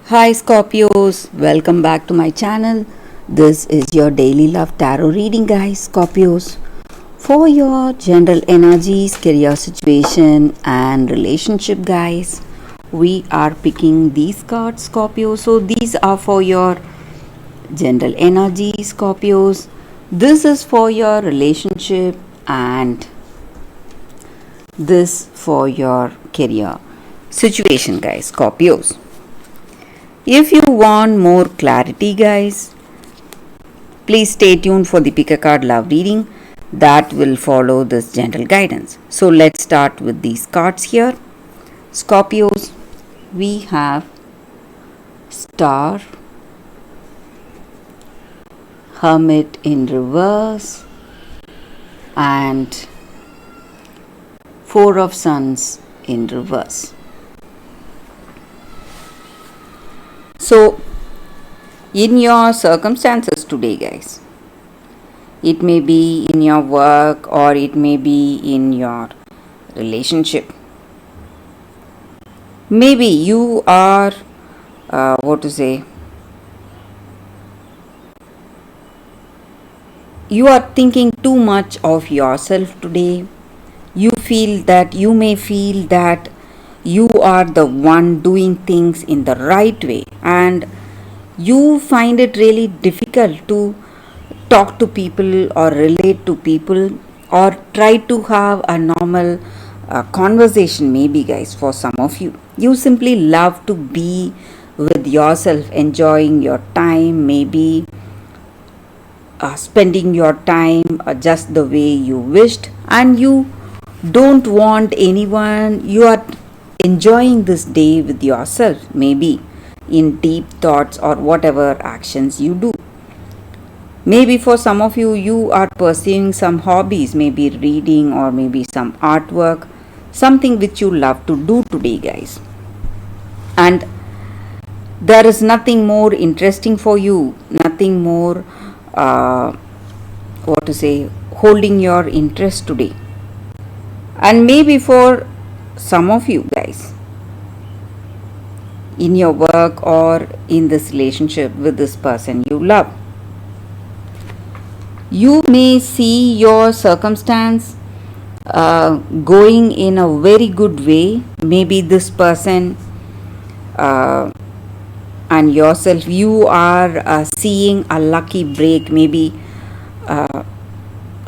Hi Scorpios, welcome back to my channel. This is your daily love tarot reading, guys. Scorpios, for your general energies, career situation, and relationship, guys. We are picking these cards, Scorpios. So these are for your general energy, Scorpios. This is for your relationship, and this for your career situation, guys. Scorpios. If you want more clarity, guys, please stay tuned for the pick a card love reading that will follow this general guidance. So let's start with these cards here. Scorpios, we have Star, Hermit in reverse, and Four of Suns in reverse. So, in your circumstances today, guys, it may be in your work or it may be in your relationship. Maybe you are, you are thinking too much of yourself today. You may feel that you are the one doing things in the right way, and you find it really difficult to talk to people or relate to people or try to have a normal conversation. Maybe, guys, for some of you simply love to be with yourself, enjoying your time, maybe spending your time just the way you wished, and you don't want anyone. You are enjoying this day with yourself, maybe in deep thoughts or whatever actions you do. Maybe for some of you are pursuing some hobbies, maybe reading or maybe some artwork, something which you love to do today, guys. And there is nothing more interesting for you, nothing more, holding your interest today. And maybe for some of you, guys, in your work or in this relationship with this person you love, you may see your circumstance going in a very good way. Maybe this person and yourself, you are seeing a lucky break, maybe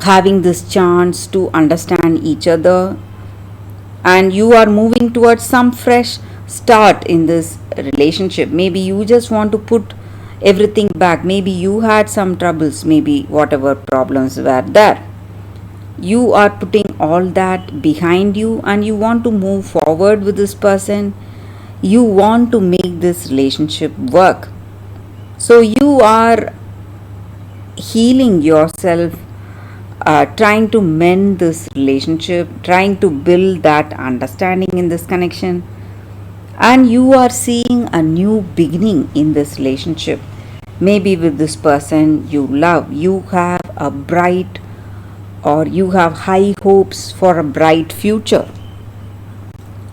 having this chance to understand each other, and you are moving towards some fresh start in this relationship. Maybe you just want to put everything back. Maybe you had some troubles, maybe whatever problems were there, you are putting all that behind you and you want to move forward with this person. You want to make this relationship work. So you are healing yourself, trying to mend this relationship, trying to build that understanding in this connection, and you are seeing a new beginning in this relationship. Maybe with this person you love, you have a bright, or you have high hopes for a bright future.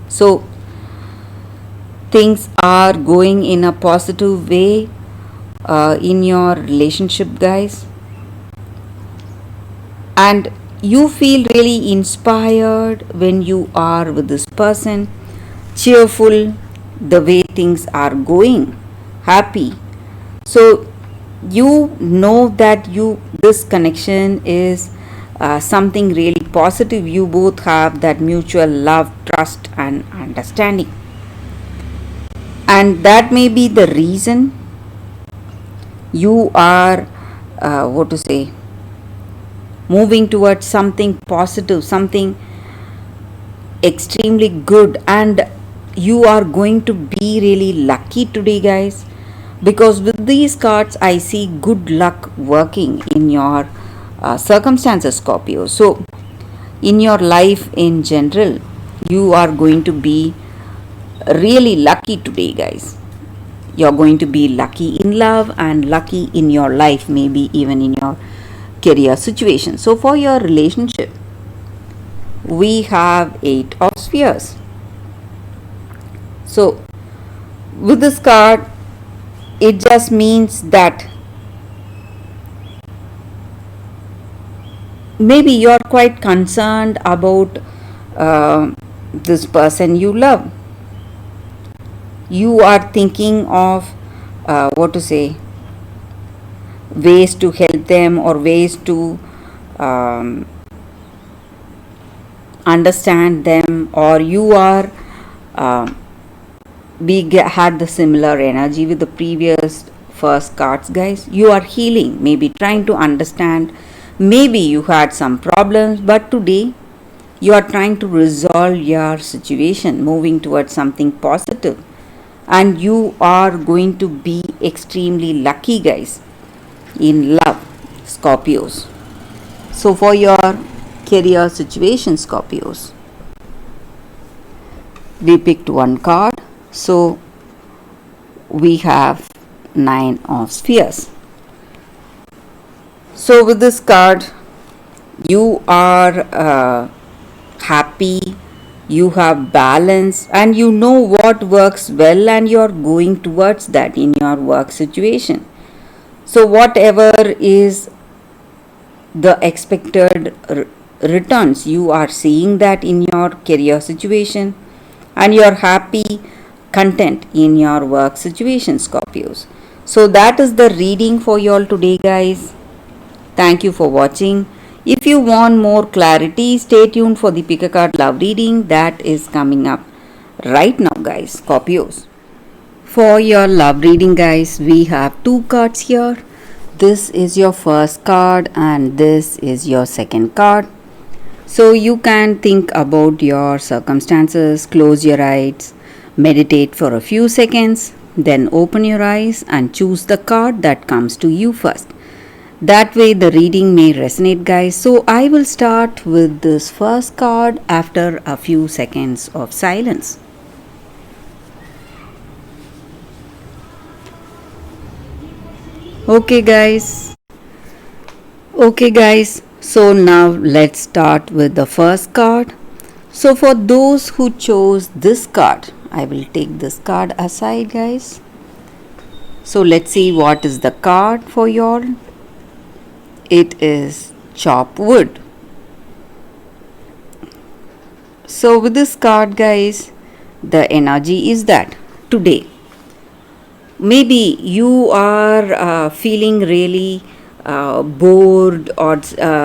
So things are going in a positive way in your relationship, guys, and you feel really inspired when you are with this person, cheerful the way things are going, happy. So you know that this connection is something really positive. You both have that mutual love, trust, and understanding, and that may be the reason you are moving towards something positive, something extremely good, and you are going to be really lucky today, guys, because with these cards I see good luck working in your circumstances, Scorpio. So in your life in general, you are going to be really lucky today, guys. You're going to be lucky in love and lucky in your life, maybe even in your career situation. So for your relationship, we have 8 of spheres. So with this card, it just means that maybe you're quite concerned about this person you love. You are thinking of what to say, ways to help them or ways to um, understand them, or you are um had the similar energy with the previous first cards, guys. You are healing, maybe trying to understand. Maybe you had some problems, but today you are trying to resolve your situation, moving towards something positive, and you are going to be extremely lucky, guys, in love, Scorpios. So, for your career situation, Scorpios, we picked one card. So, we have Nine of Spheres. So, with this card, you are happy, you have balance, and you know what works well, and you are going towards that in your work situation. So, whatever is the expected returns, you are seeing that in your career situation, and you are happy, content in your work situation, Scorpios. So, that is the reading for you all today, guys. Thank you for watching. If you want more clarity, stay tuned for the pick a card love reading that is coming up right now, guys, Scorpios. For your love reading, guys, we have two cards here. This is your first card and this is your second card. So you can think about your circumstances, close your eyes, meditate for a few seconds, then open your eyes and choose the card that comes to you first. That way the reading may resonate, guys. So I will start with this first card after a few seconds of silence. Okay guys. So now let's start with the first card. So for those who chose this card, I will take this card aside, guys. So let's see what is the card for y'all. It is chop wood. So with this card, guys, the energy is that today maybe you are feeling really bored, or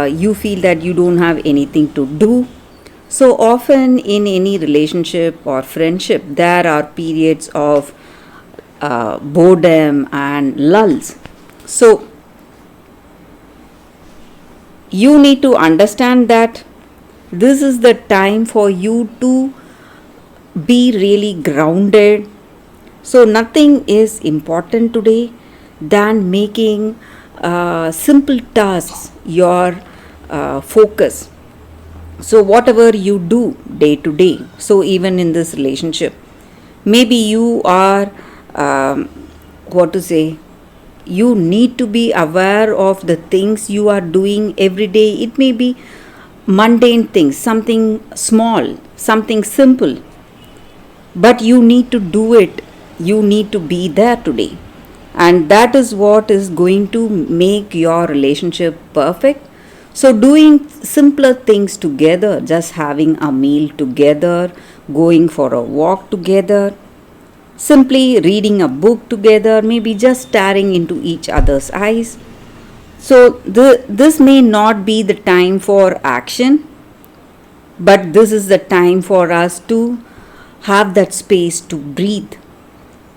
you feel that you don't have anything to do. So often in any relationship or friendship, there are periods of boredom and lulls. So you need to understand that this is the time for you to be really grounded. So nothing is important today than making simple tasks your focus. So whatever you do day to day, so even in this relationship, maybe you are you need to be aware of the things you are doing every day. It may be mundane things, something small, something simple, but you need to do it. You need to be there today, and that is what is going to make your relationship perfect. So doing simpler things together, just having a meal together, going for a walk together, simply reading a book together, maybe just staring into each other's eyes. So this may not be the time for action, but this is the time for us to have that space to breathe.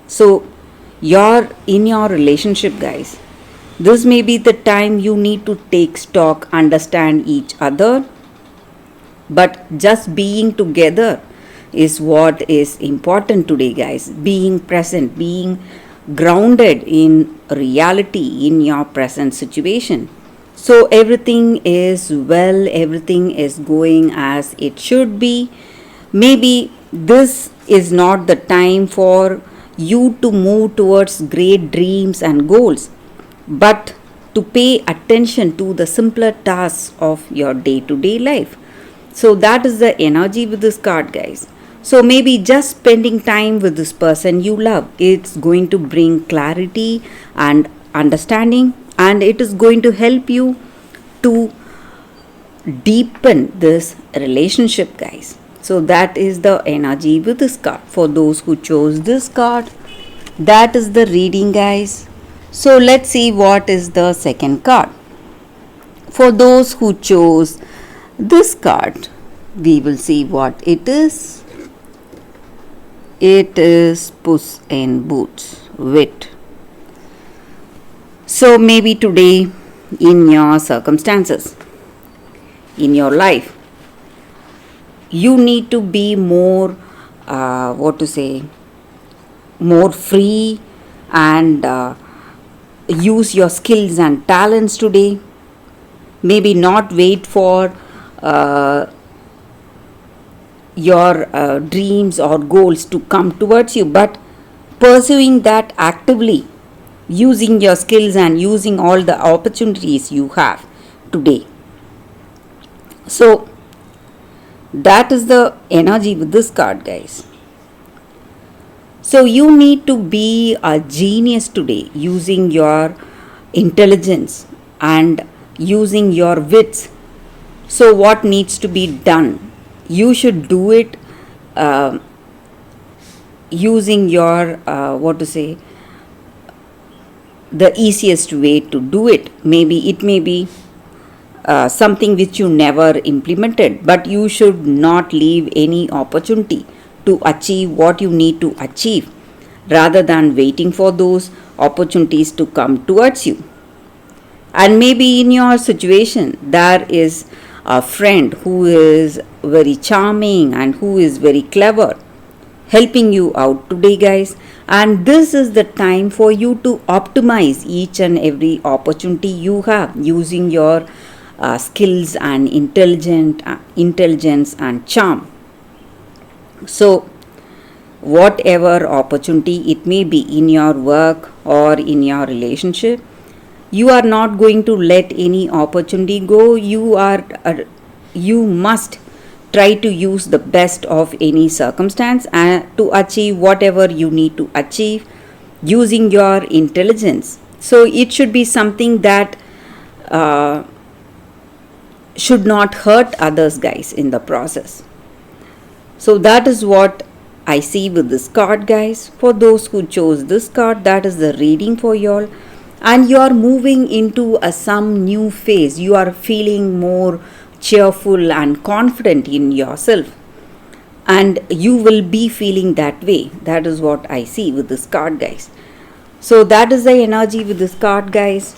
So you're in your relationship, guys. This may be the time you need to take stock, understand each other, but just being together is what is important today, guys. Being present, being grounded in reality in your present situation. So everything is well, everything is going as it should be. Maybe this is not the time for you to move towards great dreams and goals, but to pay attention to the simpler tasks of your day to day life. So that is the energy with this card, guys. So maybe just spending time with this person you love, it's going to bring clarity and understanding, and it is going to help you to deepen this relationship, guys. So that is the energy with this card. For those who chose this card, that is the reading, guys. So let's see what is the second card. For those who chose this card, we will see what it is. It is Puss in Boots, wit. So maybe today, in your circumstances, in your life, you need to be more, more free, and use your skills and talents today. Maybe not wait for your dreams or goals to come towards you, but pursuing that actively, using your skills and using all the opportunities you have today. So that is the energy with this card, guys. So you need to be a genius today, using your intelligence and using your wits. So what needs to be done? You should do it using your the easiest way to do it. Maybe it may be something which you never implemented, but you should not leave any opportunity to achieve what you need to achieve, rather than waiting for those opportunities to come towards you. And maybe in your situation, there is a friend who is very charming and who is very clever, helping you out today, guys. And this is the time for you to optimize each and every opportunity you have, using your skills and intelligence and charm. So whatever opportunity it may be in your work or in your relationship, you are not going to let any opportunity go. You must try to use the best of any circumstance and to achieve whatever you need to achieve, using your intelligence. So it should be something that should not hurt others, guys, in the process. So that is what I see with this card, guys. For those who chose this card, that is the reading for y'all. And you are moving into some new phase. You are feeling more cheerful and confident in yourself, and you will be feeling that way. That is what I see with this card, guys. So that is the energy with this card, guys.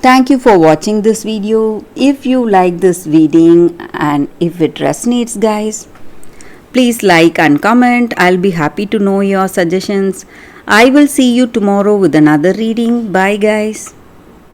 Thank you for watching this video. If you like this reading and if it resonates, guys, please like and comment. I'll be happy to know your suggestions. I will see you tomorrow with another reading. Bye, guys.